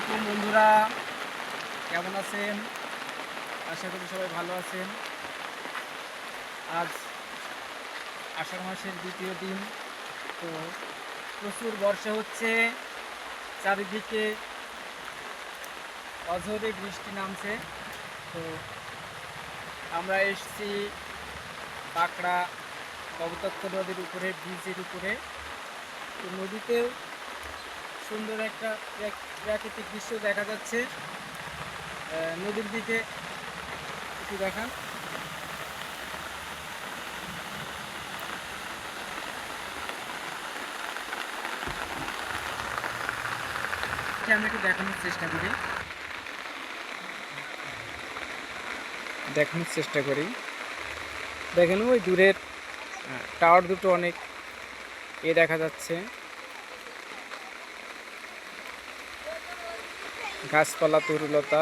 আলাইকুম বন্ধুরা, কেমন আছেন? আশা করি সবাই ভালো আছেন। আজ আষাঢ় মাসের দ্বিতীয় দিন। তো প্রচুর বর্ষা হচ্ছে, চারিদিকে অঝরে বৃষ্টি নামছে। তো আমরা এসেছি বাঁকড়া কপোতাক্ষ নদীর উপরে, ব্রিজের উপরে। তো নদীতেও সুন্দর একটা প্রাকৃতিক দৃশ্য দেখা যাচ্ছে। নদীর দিকে একটু দেখান। আমি একটু দেখানোর চেষ্টা করি। দেখেন ওই দূরের টাওয়ার দুটো অনেক দেখা যাচ্ছে, গাছপালা তরুলতা।